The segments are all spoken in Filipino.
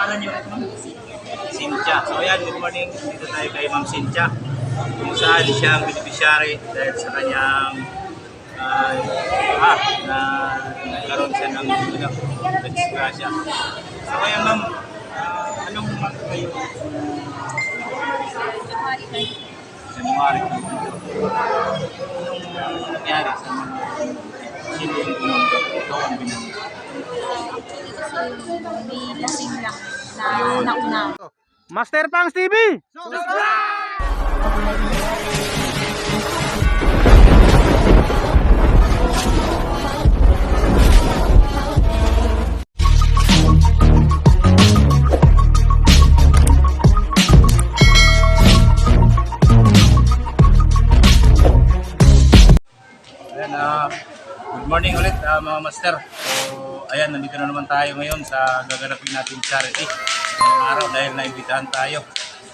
pangalan niyo? Cynthia. So ayan, good morning. Dito tayo kay Ma'am Cynthia. Kung saan siyang beneficiary dahil sa kanyang na nagkaroon siya ng disgrasya. So ayan ma'am, anong month kayo? January. Anong nangyari sa mga sino yung ikaw ang binanggit? May lasing lang na nauna. Master Pangs TV! Good morning ulit mga master. So ayan, nandito na naman tayo ngayon sa gaganapin natin charity ngayong araw dahil naimbitahan tayo.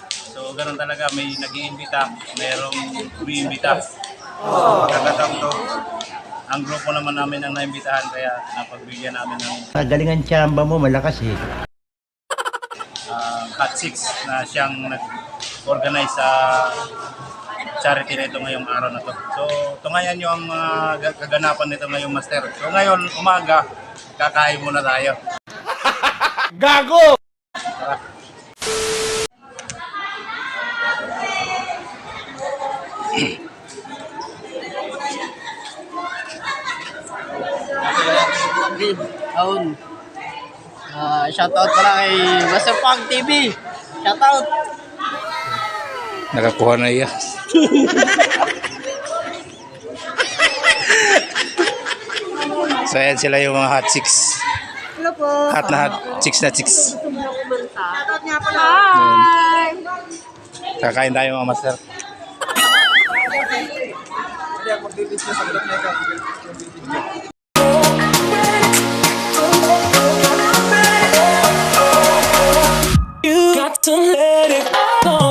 So ganun talaga, may nag-iimbita, mayroong umiimbita. Pagkakataon to, ang grupo naman namin ang naimbitahan kaya napagbigyan namin ng Galingan tsamba mo, malakas eh. Hot 6 na siyang nag-organize sa charity na ito ngayong araw na to. So, tungayan nyo ang kaganapan nito ngayong master. So, ngayon, umaga, kakain muna tayo. Gago! Tara. Aun. Shoutout pala kay Master Pang TV. Shoutout. Nakakuha na iya. So, ayan sila yung mga hot 6. Hello po. Hot na hot. 6 na 6. Shoutout nga pala. Hi! Kakain tayo mga master. You got to let it go.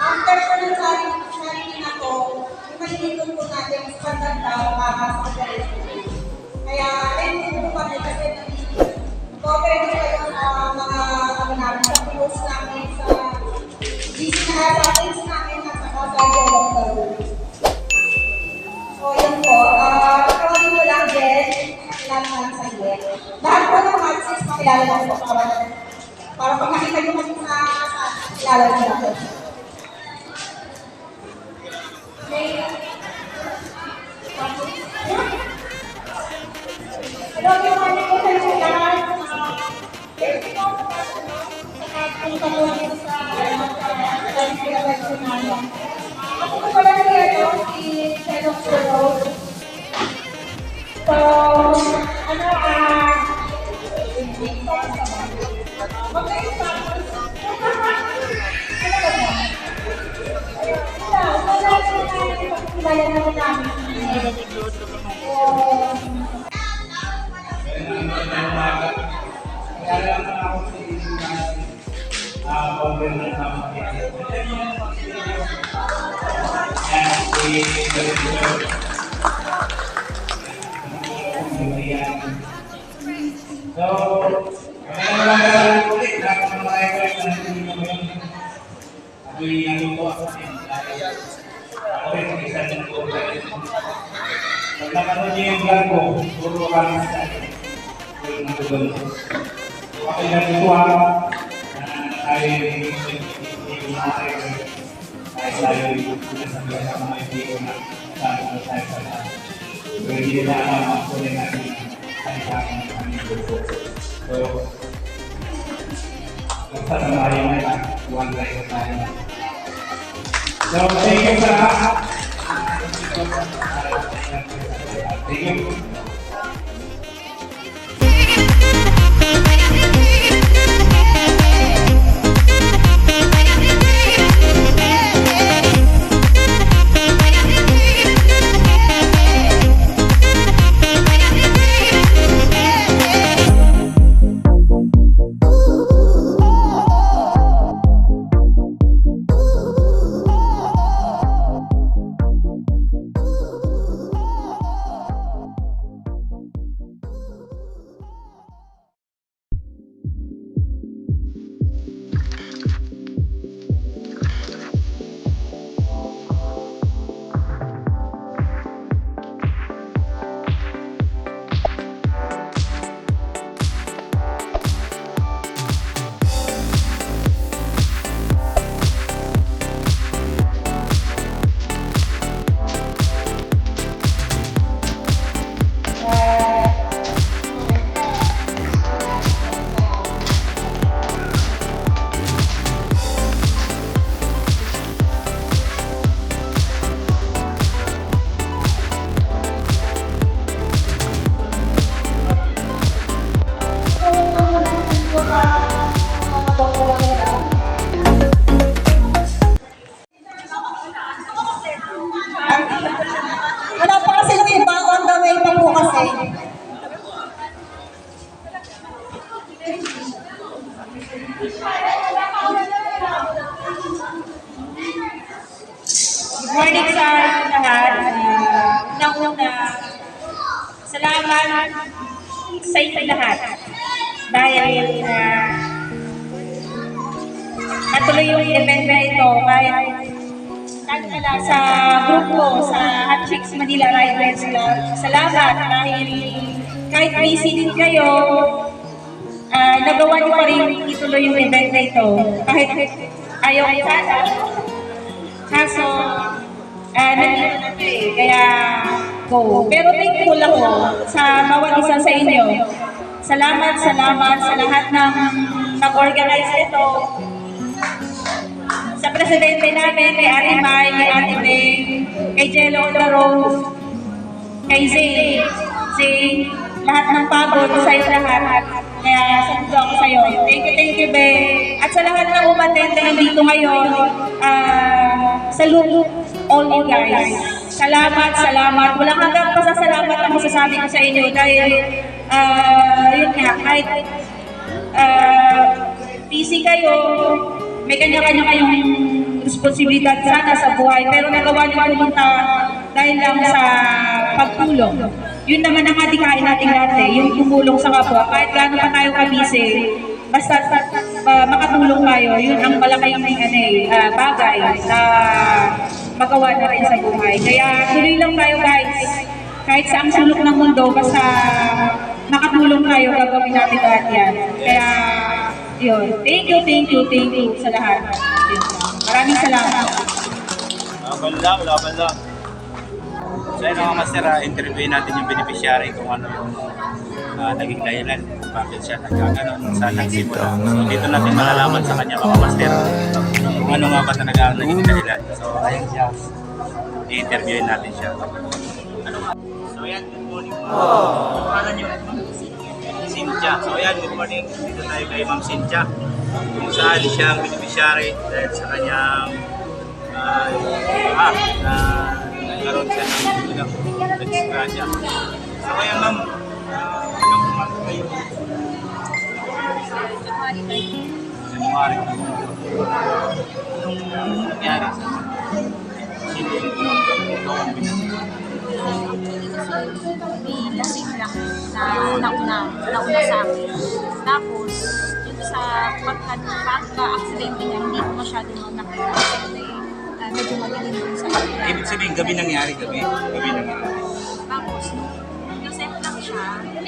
After po ng charity na to, imahinitong po natin ang standard na para sa charity. Kaya, ayun po kami kasi cover ko kayo mga namin sa post namin sa GC na sa page namin at saka sa Yellow Card. So, yun po. Kawalin mo lang din, kailangan lang sa iyo. Lahat po ng mga artists, makilala lang po para pag nakita nyo kasi sa kilala nyo po. Hello, good morning po sa inyo lahat. Kung kamuhin sa election namin. Ako po pala si Sherlock Road. So, Ako rin, isa din po. Pag napanood niyo yung vlog ko, puro kami sa akin. Yung natutunan ko. So, ako yung natutuwa na tayo yung maaari tayo yung sinasabihan sa mga ibigay na sabi tayo sa lahat. So, hindi na alam ako rin natin ay sa akin ng aming grupo. So, magsasabayan na lang, one life tayo. So, thank you sa lahat. Thank you. Wala pa kasi yung iba, on the way pa po kasi. Good morning sa lahat. Unang-una, salamat sa inyo lahat. Dahil natuloy yung event na ito kahit pala sa grupo sa Hot Chicks Manila Riders Club. Salamat dahil kahit busy din kayo, nagawa niyo pa rin ituloy yung event na ito. Kahit ayaw sana. Kaso, nandito na kayo eh, kaya go. Pero thankful ako sa bawat isa sa inyo. Salamat sa lahat ng nag-organize nito. Sa presidente namin, kay Ate Mai, kay Ate May, kay Jello on the Rose, kay Zay, lahat ng pagod sa iyo lahat. Kaya saludo ako sa iyo. Thank you, Be. At sa lahat ng umattend na nandito ngayon, salute all you guys. Salamat. Walang hanggang pasasalamat ang masasabi ko sa inyo dahil, yun nga, kahit busy kayo, may kanya-kanya kayong responsibilidad sana sa buhay, pero nagawa niyo pumunta dahil lang sa pagtulong. Yun naman ang adikain nating lahat eh, yung tumulong sa kapwa. Kahit gaano pa tayo kabisi, basta makatulong tayo, yun ang malaking bagay na magawa na rin sa buhay. Kaya tuloy lang tayo guys, kahit sa ang sulok ng mundo, basta makatulong tayo, gagawin natin lahat yan. Kaya, yun. Thank you sa lahat. Maraming salamat. Laban lang. So yun mga master, interviewin natin yung beneficiary kung ano yung naging dahilan, bakit siya nagkaganon sa nagsimula. So dito natin malalaman sa kanya mga master kung ano nga ba talaga ang naging dahilan. So ayun siya, i-interviewin natin siya. So yan, good morning. Paano nyo? Cynthia. So yan, good morning. Dito tayo kay Ma'am Cynthia. Kung saan siya ang beneficiary dahil sa kanyang na nagkaroon siya ng disgrasya. So kaya ma'am, anong month kayo? January. Anong nangyari sa sino yung May lasing lang na nauna sa akin. Tapos, yung sa pagka-aksidente niya, hindi ko masyadong nakita kasi medyo madilim dun sa akin. Ibig sabihin, gabi nangyari, gabi. Gabi nangyari. Tapos, nasend lang siya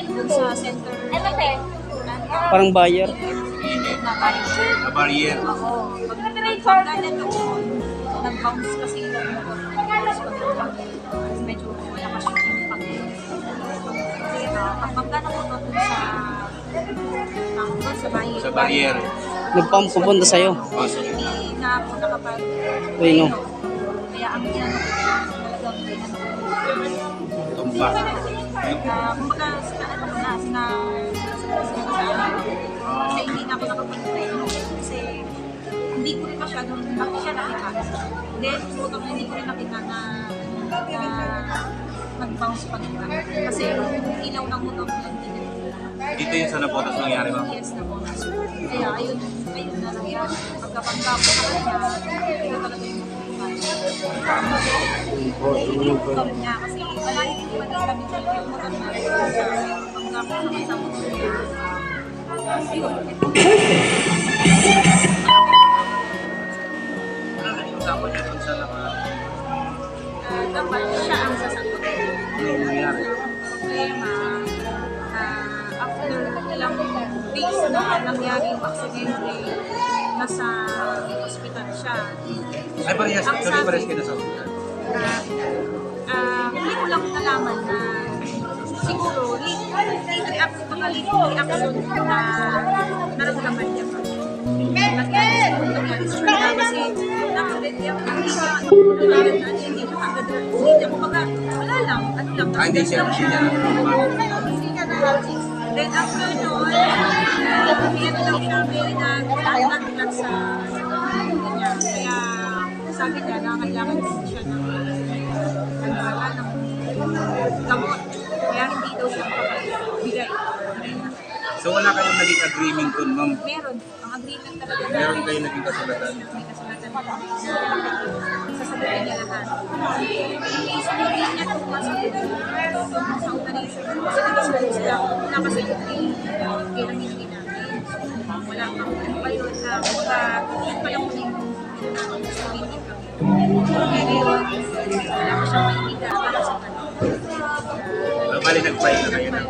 dun sa center. Parang buyer. Na barrier. Na barrier. Oo. Pag ganyan doon, nag-bounce kasi yung motor. Tapos medyo malakas yung impact. Kasi kapag gano'n mo to dun sa barrier. Sa barrier. Nag-pump pupunta sa'yo. Pasok. Hindi na ako nakapag... Uy, no. Kaya ang ginano ko, talagang ginano ko. Tumba. Kumbaga, ano ko na, kasi hindi na ako nakapag-try. Kasi hindi ko rin masyadong laki siya nakita. Then, putang hindi ko rin nakita na nag-bounce pa nila. Kasi ilaw ng motor na hindi na. Dito yung sa nabotas nangyari ba? Yes na po. Kaya ayun na nangyari. Pagkapagka po sa kanya, ito talaga yung motor niya. Kasi wala hindi pa nila kami yung motor na pagka po sa motor niya. Ayun. Ano na yung usapan niya dun sa Dapat siya ang sasagot. ano yung nangyari? Problema, after ilang days na nangyari yung aksidente, nasa hospital siya. Ay, parehas. Ang Kami sabi- parehas kayo na sa hospital. Hindi ko lang nalaman na siguro late reaction na naramdaman niya pa. Kasi nakakit niya hindi siya agad hindi niya kumbaga wala lang ano lang Hindi siya then after nun ano lang siya may naglat sa niya kaya sabi niya na kailangan siya ng gamot kaya hindi daw siya makapagbigay. So wala kayong naging agreement dun, ma'am? Meron. Ang agreement talaga na Meron kayong naging kasulatan? may kasulatan na sasagutin niya lahat. Is hindi niya ito masagutin sa operation. Kasi nag-sagot sila. Wala kasi kailang hindi namin. Wala kang ano pa yun na yun pa lang muli yung gusto hindi kami. Kaya ngayon, wala ko siyang maibigay para sa tanong. Bali nag-file na kayo na.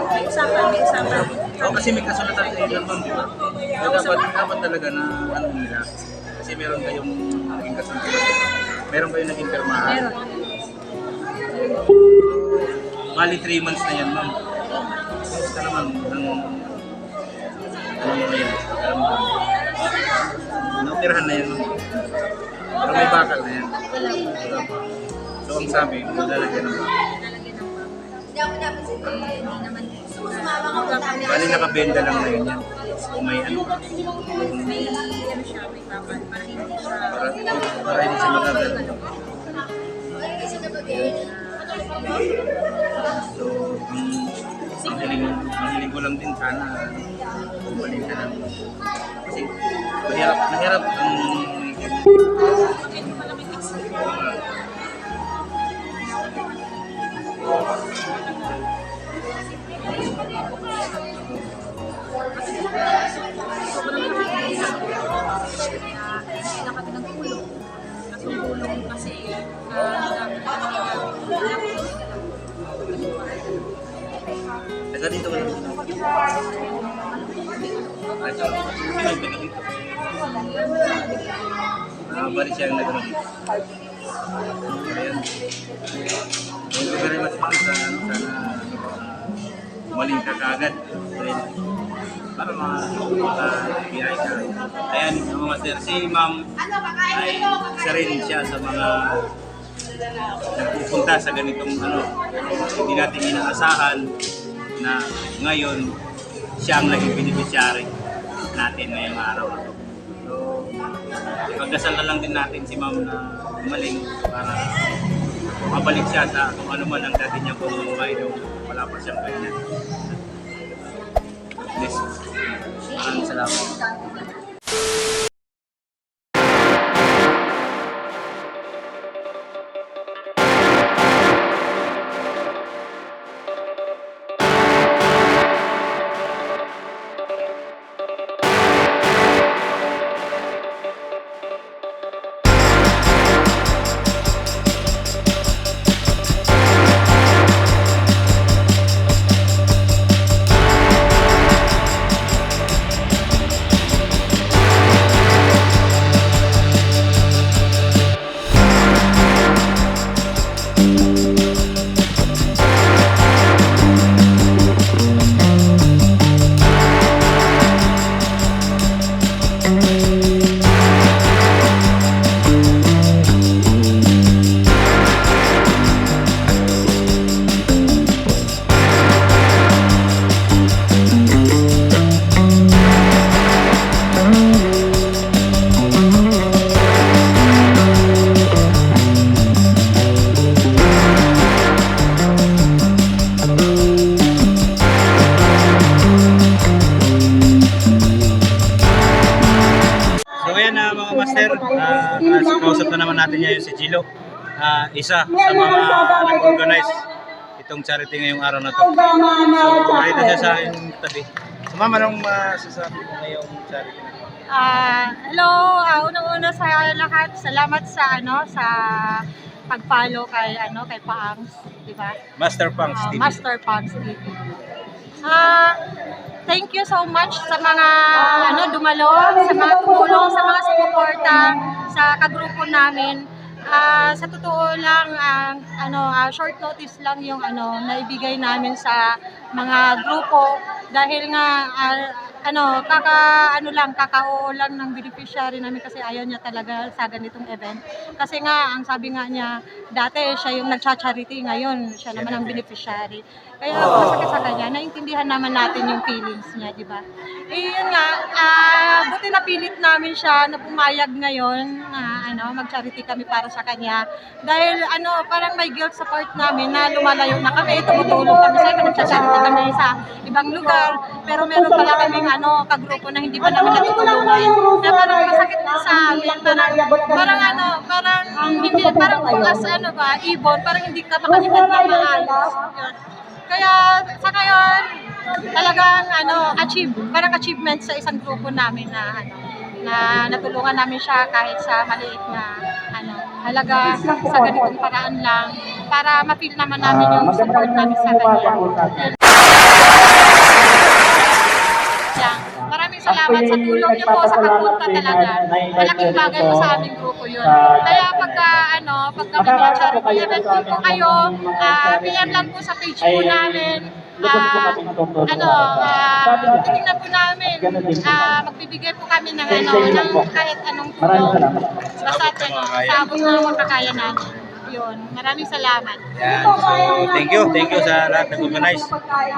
May usapan. Oo, kasi may kasulatan kayo lang, ma'am, di ba? So, dapat talaga na ano nila. Kasi meron kayong naging kasulatan. Meron kayong naging pirmahan. Meron. Bali 3 months na yan, ma'am. Basta naman, ano yan? Naoperahan na yan, ma'am. Pero may bakal na yan. Wala pa. So, ang sabi, lalagyan ng bakal. Bali nakabenda lang na yun yan. Kung may ano pa. May ano siya, may papan para hindi siya Para hindi siya magagal. So, ang hiling ko lang din sana bumalik ka lang. Kasi nahirap ang medyo malamig kasi. Sobrang nakakailang na kailangan kami ng tulong. Tulong kasi taga dito ka lang. Ito. Taga dito. Bali siya ang nagano dito. Ayan. Thank you very much, ma'am, sa ano, sana maling ka kaagad. Para maka-BI ka. Ayan, mga master, si ma'am ay isa rin siya sa mga nagpupunta sa ganitong ano, hindi natin inaasahan na ngayon siya ang naging beneficiary natin ngayong araw na to. So, ipagdasal na lang din natin si ma'am na gumaling para mabalik siya sa kung ano man ang dati niya pumumuhay nung wala pa siyang ganyan. Bless. Maraming salamat. kausap na naman natin ngayon si Jilo. Isa sa mga nag-organize itong charity ngayong araw na to. So, dito siya sa aking tabi. So, ma'am, anong masasabi mo ngayong charity na to? Hello, unang-una sa lahat, salamat sa pag-follow kay Pangs, di ba? Master Punks TV. Master Pangs TV. Thank you so much sa mga dumalo, sa mga tumulong, sa mga sumuporta sa kagrupo namin. Sa totoo lang, short notice lang yung naibigay namin sa mga grupo dahil nga kakao lang ng beneficiary namin kasi ayaw niya talaga sa ganitong event. Kasi nga, ang sabi nga niya, dati siya yung nagcha-charity, ngayon siya naman ang beneficiary. Kaya masakit sa kanya, naintindihan naman natin yung feelings niya, di ba? Yun nga, buti napilit namin siya na pumayag ngayon, mag-charity kami para sa kanya. Dahil parang may guilt sa part namin na lumalayo na kami, tumutulong kami sa nagcha-charity kami sa ibang lugar, pero meron pala kaming kagrupo na hindi pa namin natutulungan. Na parang masakit din sa amin, parang bukas ibon, parang hindi ka makalimutan na maayos. Yun. Kaya sa ngayon, talagang parang achievement sa isang grupo namin na natulungan namin siya kahit sa maliit na halaga sa ganitong paraan lang para ma-feel naman namin yung support namin sa kanya. Maraming salamat sa tulong niyo po sa pagpunta talaga. Malaking bagay po sa aming grupo yun. Kaya pagka may mga charity event din po kayo, PM lang po sa page po namin. Titignan po namin, magbibigay po kami ng kahit anong tulong. Basta sa abot na makakaya namin. Yun. Maraming salamat. Yan. So, thank you sa lahat nag-organize.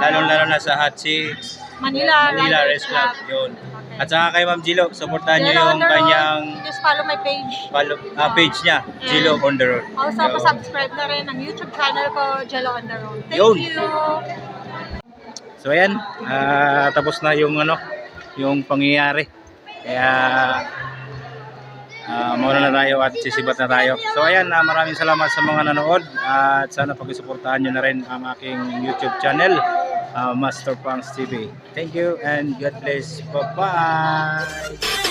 Lalo na sa Hot Chicks Manila Race Club. Yun. At saka kay Ma'am Jilo, supportahan niyo yung kanyang just follow my page. page niya, Jilo on the road. Also, pa-subscribe na rin ang YouTube channel ko, Jello on the Road. Thank Yun. you! So ayan, tapos na yung pangyayari. Kaya mauna na tayo at sisibat na tayo. So ayan, maraming salamat sa mga nanood at sana pag-suportahan nyo na rin ang aking YouTube channel, Master Punks TV. Thank you and God bless. Bye-bye!